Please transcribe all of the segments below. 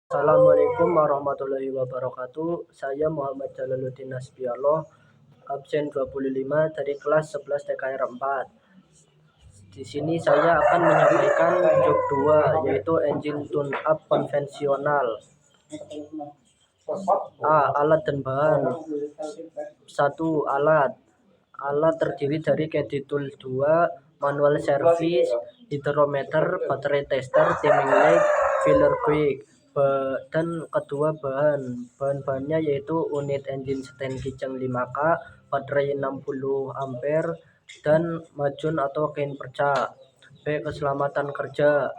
Assalamualaikum warahmatullahi wabarakatuh. Saya Muhammad Jalaluddin Nasbiallah, absen 25 dari kelas 11 TKR 4. Di sini saya akan menyampaikan job 2, yaitu engine tune up konvensional. Alat dan bahan. 1. Alat terdiri dari caddy tool 2, manual service, hydrometer, baterai tester, timing leg, filler quick. Dan kedua bahan-bahannya yaitu unit engine stand kijang 5K, baterai 60 ampere, dan majun atau kain perca. Keselamatan kerja.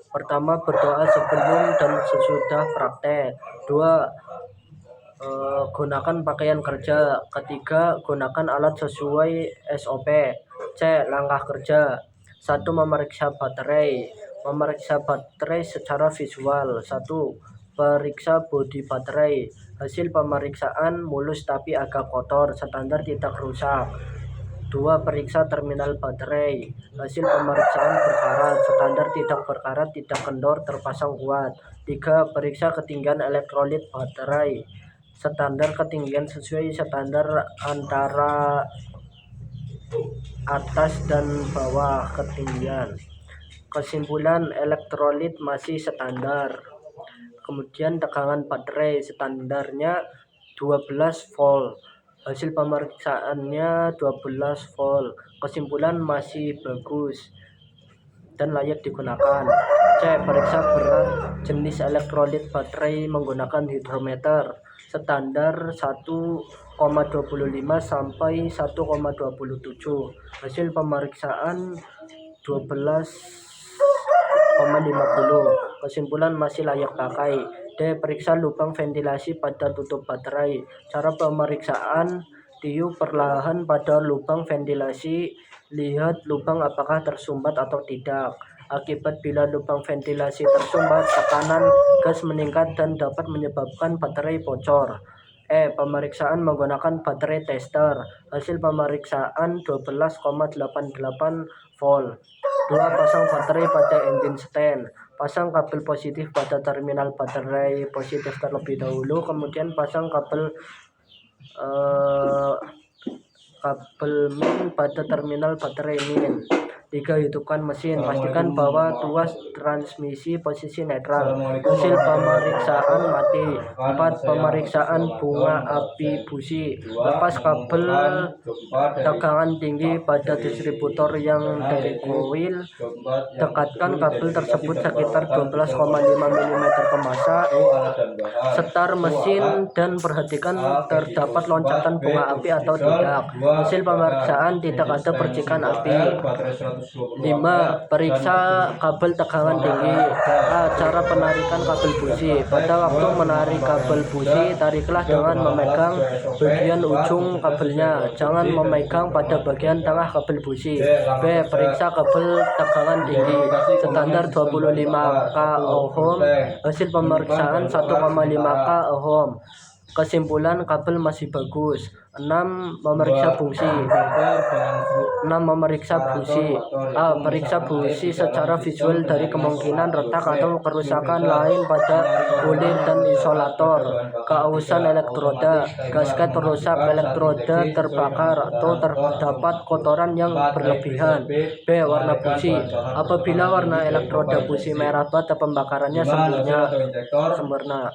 Pertama, berdoa sebelum dan sesudah praktek. 2. Gunakan pakaian kerja. Ketiga, gunakan alat sesuai SOP. C. Langkah kerja. 1. Memeriksa baterai. Memeriksa baterai secara visual. 1. Periksa bodi baterai. Hasil pemeriksaan mulus tapi agak kotor, standar tidak rusak. 2. Periksa terminal baterai. Hasil pemeriksaan berkarat, standar tidak berkarat, tidak kendor, terpasang kuat. 3. Periksa ketinggian elektrolit baterai. Standar ketinggian sesuai standar antara atas dan bawah ketinggian. Kesimpulan, elektrolit masih standar. Kemudian tegangan baterai standarnya 12 volt. Hasil pemeriksaannya 12 volt. Kesimpulan masih bagus dan layak digunakan. C. Periksa berat jenis elektrolit baterai menggunakan hidrometer standar 1,25 sampai 1,27. Hasil pemeriksaan 12,50. Kesimpulan masih layak pakai. D. Periksa lubang ventilasi pada tutup baterai. Cara pemeriksaan: tiup perlahan pada lubang ventilasi, lihat lubang apakah tersumbat atau tidak. Akibat bila lubang ventilasi tersumbat, tekanan gas meningkat dan dapat menyebabkan baterai bocor. Pemeriksaan menggunakan baterai tester. Hasil pemeriksaan 12,88 volt. 2. Pasang baterai pada engine stand. Pasang kabel positif pada terminal baterai positif terlebih dahulu, kemudian pasang kabel min pada terminal baterai min. 3. Hidupkan mesin. Pastikan bahwa tuas transmisi posisi netral. Hasil pemeriksaan mati. 4. Pemeriksaan bunga api busi. Lepas kabel tegangan tinggi pada distributor yang dari koil. Dekatkan kabel tersebut sekitar 12,5 mm ke massa. Setar mesin dan perhatikan terdapat loncatan bunga api atau tidak. Hasil pemeriksaan tidak ada percikan api. 5. Periksa kabel tegangan tinggi. Cara penarikan kabel busi. Pada waktu menarik kabel busi, tariklah dengan memegang bagian ujung kabelnya, jangan memegang pada bagian tengah kabel busi. B. Periksa kabel tegangan tinggi standar 25 k ohm. Hasil pemeriksaan 1,5 k ohm. Kesimpulan, kabel masih bagus. 6. Memeriksa busi. Periksa busi secara visual dari kemungkinan retak atau kerusakan lain pada kulit dan isolator. Keausan elektroda. Gasket rusak, elektroda terbakar atau terdapat kotoran yang berlebihan. B. Warna busi. Apabila warna elektroda busi merah pada pembakarannya sempurna.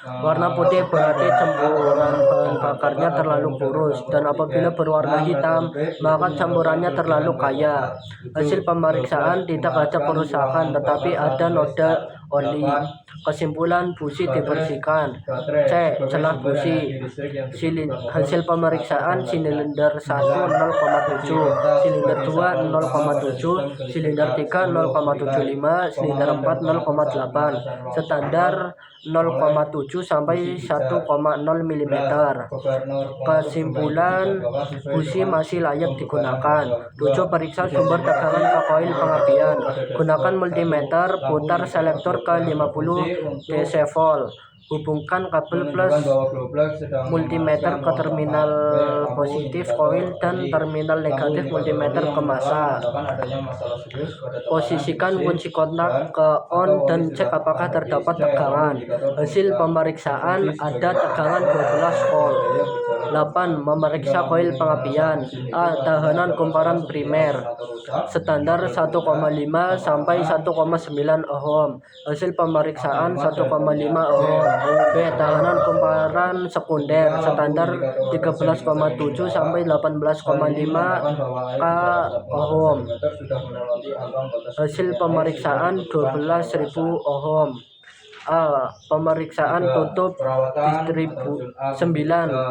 Warna putih berarti campuran bahan bakarnya terlalu kurus, dan apabila berwarna hitam maka campurannya terlalu kaya. Hasil pemeriksaan tidak ada kerusakan tetapi ada noda oli. Kesimpulan, busi dibersihkan. C. Celah busi. Hasil pemeriksaan silinder 1 0,7, silinder 2 0,7, silinder 3 0,75, silinder 4 0,8, standar 0,7 sampai 1,0 mm. Kesimpulan, busi masih layak digunakan. 7. Periksa sumber tegangan ke koil pengapian. Gunakan multimeter, putar selektor ke 50 dc volt. Hubungkan kabel plus multimeter ke terminal positif koil dan terminal negatif multimeter ke massa. Posisikan kunci kontak ke on dan cek apakah terdapat tegangan. Hasil pemeriksaan ada tegangan 12 volt. 8. Memeriksa koil pengapian. A. Tahanan kumparan primer standar 1,5 sampai 1,9 ohm. Hasil pemeriksaan 1,5 ohm. B. Tahanan kumparan sekunder standar 13,7 sampai 18,5 k ohm. Hasil pemeriksaan 12.000 ohm. A. Pemeriksaan tutup 9.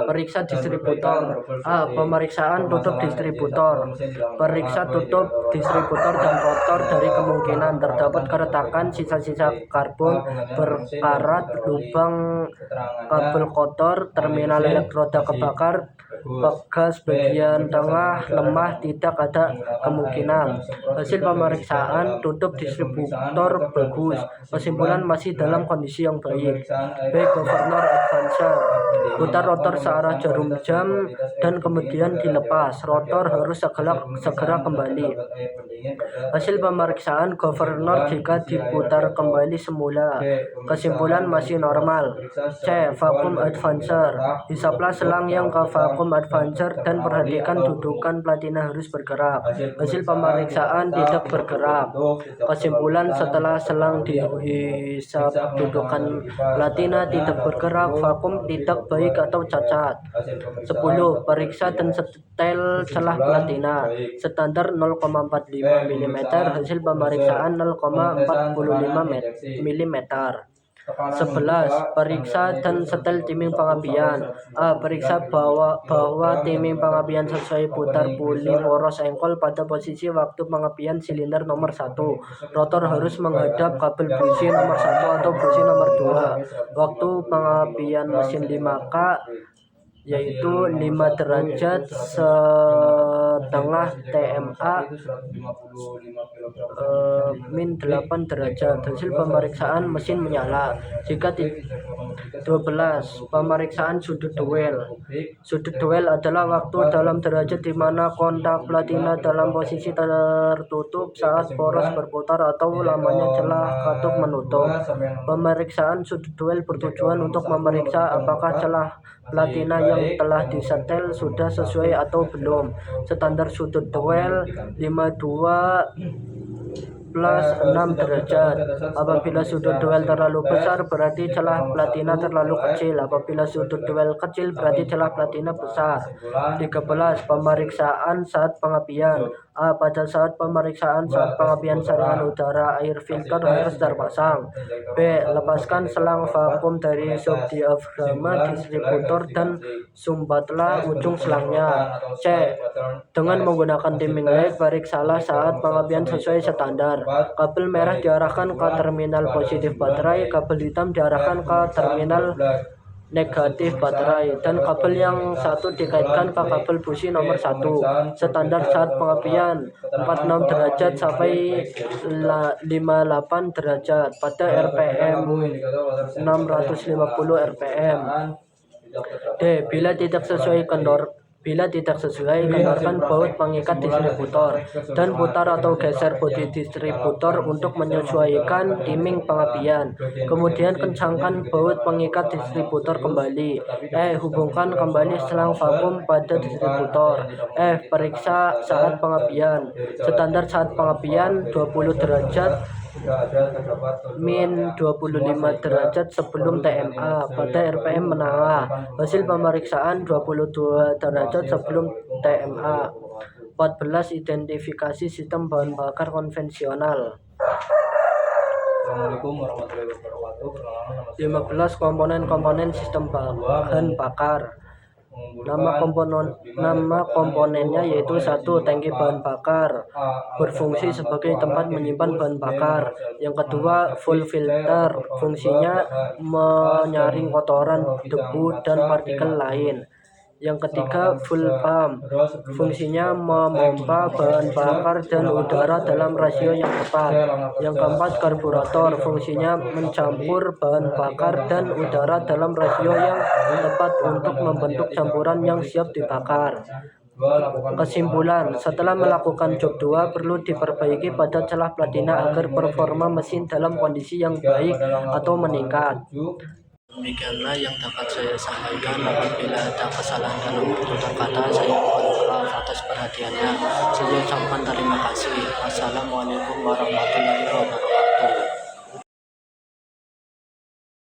Periksa distributor. A. Pemeriksaan tutup distributor. Periksa tutup distributor dan rotor dari kemungkinan terdapat keretakan, sisa-sisa karbon berkarat, lubang kabel kotor, terminal elektroda kebakar, gas bagian tengah lemah, tidak ada kemungkinan. Hasil pemeriksaan tutup distributor bagus. Kesimpulan masih dalam kondisi yang baik. B. Governor advancer. Putar rotor searah jarum jam dan kemudian dilepas. Rotor harus segera kembali. Hasil pemeriksaan governor jika diputar kembali semula. Kesimpulan masih normal. C. Vacuum advancer. Hisaplah selang yang ke vacuum advancer dan perhatikan dudukan platina harus bergerak. Hasil pemeriksaan tidak bergerak. Kesimpulan setelah selang dihisap dudukan platina tidak bergerak, vakum tidak baik atau cacat. 10. Periksa dan setel celah platina standar 0,45 mm. Hasil pemeriksaan 0,45 mm. 11. Periksa dan setel timing pengapian. A. Periksa bahwa timing pengapian sesuai putar puli poros engkol pada posisi waktu pengapian silinder nomor 1. Rotor harus menghadap kabel busi nomor 1 atau busi nomor 2. Waktu pengapian mesin 5K yaitu 5 derajat setengah TMA min 8 derajat. Hasil pemeriksaan mesin menyala jika 12. Pemeriksaan sudut duel. Sudut duel adalah waktu dalam derajat di mana kontak platina dalam posisi tertutup saat poros berputar atau lamanya celah katup menutup. Pemeriksaan sudut duel bertujuan untuk memeriksa apakah celah platina yang telah disetel sudah sesuai atau belum. Standar sudut duel 52 plus 6 derajat. Apabila sudut duel terlalu besar berarti celah platina terlalu kecil. Apabila sudut duel kecil berarti celah platina besar. 13. Pemeriksaan saat pengapian. A. Pada saat pemeriksaan saat pengapian saringan udara air filter harus terpasang. B. Lepaskan selang vakum dari subdiafragma distributor dan sumbatlah ujung selangnya. C. Dengan menggunakan timing leg, periksalah saat pengapian sesuai standar. Kabel merah diarahkan ke terminal positif baterai, kabel hitam diarahkan ke terminal negatif baterai, dan kabel yang satu dikaitkan ke kabel busi nomor 1. Standar saat pengapian 46 derajat sampai 58 derajat pada RPM 650 RPM. D. Bila tidak sesuai kendorkan baut pengikat distributor dan putar atau geser bodi distributor untuk menyesuaikan timing pengapian. Kemudian kencangkan baut pengikat distributor kembali. E. Hubungkan kembali selang vakum pada distributor. F. Periksa saat pengapian. Standar saat pengapian 20 derajat min 25 derajat sebelum TMA pada RPM menengah. Hasil pemeriksaan 22 derajat sebelum TMA. 14. Identifikasi sistem bahan bakar konvensional. Assalamualaikum warahmatullahi wabarakatuh. 15. Komponen sistem bahan bakar. Nama komponennya yaitu 1. Tangki bahan bakar, berfungsi sebagai tempat menyimpan bahan bakar. Yang kedua, full filter, fungsinya menyaring kotoran, debu, dan partikel lain. Yang ketiga, fuel pump. Fungsinya memompa bahan bakar dan udara dalam rasio yang tepat. Yang keempat, karburator. Fungsinya mencampur bahan bakar dan udara dalam rasio yang tepat untuk membentuk campuran yang siap dibakar. Kesimpulan, setelah melakukan job 2 perlu diperbaiki pada celah platina agar performa mesin dalam kondisi yang baik atau meningkat. Demikianlah yang dapat saya sampaikan. Apabila ada kesalahan dalam tutur kata, saya mohon maaf atas perhatiannya. Saya ucapkan terima kasih. Wassalamualaikum warahmatullahi wabarakatuh.